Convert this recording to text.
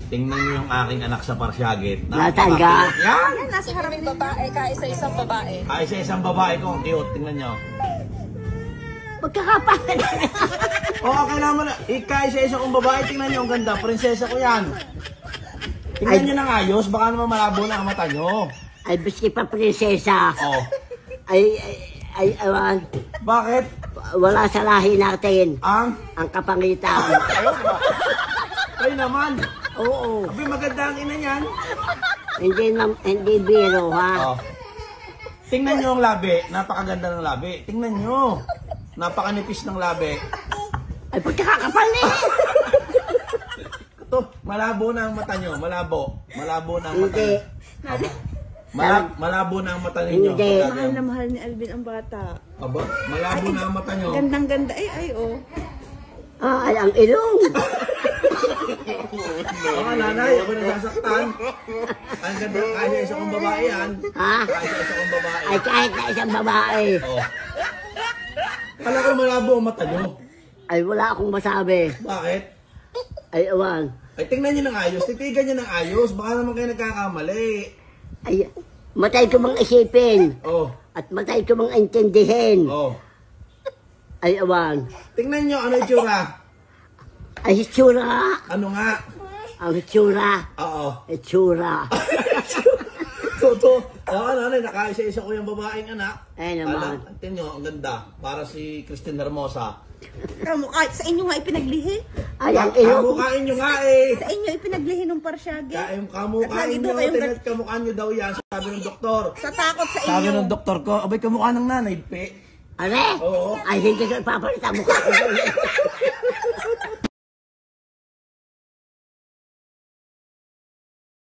Tingnan niyo yung aking anak sa Parsyagit. Natangga. Yan! Yan, nasa harap ng babae, kaisa-isang babae. Isa-isang babae ko, cute. Tingnan niyo. Magkakapalit. Okay naman. Isa-isa kong babae, tingnan niyo ang ganda. Prinsesa ko yan. Tingnan niyo ng ayos, baka naman malabo na ang mata niyo. Ay, biski pa prinsesa. Oh. Awan. Bakit? Wala sa lahi natin. Ang kapangitan. Ay naman. Oo. Abi, maganda ang ina niyan. Hindi biro, ha? Oh. Tingnan niyo ang labi. Napakaganda ng labi. Tingnan niyo. Napakanipis ng labi. Ay, pagkakakapal eh. Ito, malabo na ang mata niyo. Malabo. Malabo na ang mata Hindi. niyo. Malabo na ang mata ninyo. Hindi. Mahal na mahal ni Alvin ang bata. Aba, malabo na ang mata niyo. Gandang-ganda. Ay, oh. Ay, ang ilong. Oo, nanay, ako nasasaktan. Ang ganda, kaya isa kong babae yan. Ha? Kaya isa kong babae. Ay, kahit na isang babae. Oh. Kala ko malabo ang mata niyo. Ay, wala akong masabi. Bakit? Ay, awan. Ay, tingnan niyo ng ayos. Titigan niyo ng ayos. Baka naman kayo nagkakamali. Ay, matay ko mang isipin. Oh. At matay ko mang intindihin. Oh. Ay, awan. Tingnan niyo, ano itsura? Ay, itsura. Ano nga? Ang itsura. Oo. Itsura. Toto. Oo, nanay, nakaisa-isa ko yung babaeng anak. Ay, naman. Tingnan niyo, ang ganda. Para si Christine Hermosa. Kamukha, sa inyo nga ipinaglihi. Ay, ang ilong. Kamukhain niyo nga eh. Sa inyo ipinaglihi ng Parsyage. Kamukhain niyo. Tinat kamukhaan niyo daw yan. Sabi ng doktor. Sa takot sa inyo. Sabi ng doktor ko, abay kamukha ng nanay, pe. Are? Oo. Ay, hindi ko ipapalita mukha ko.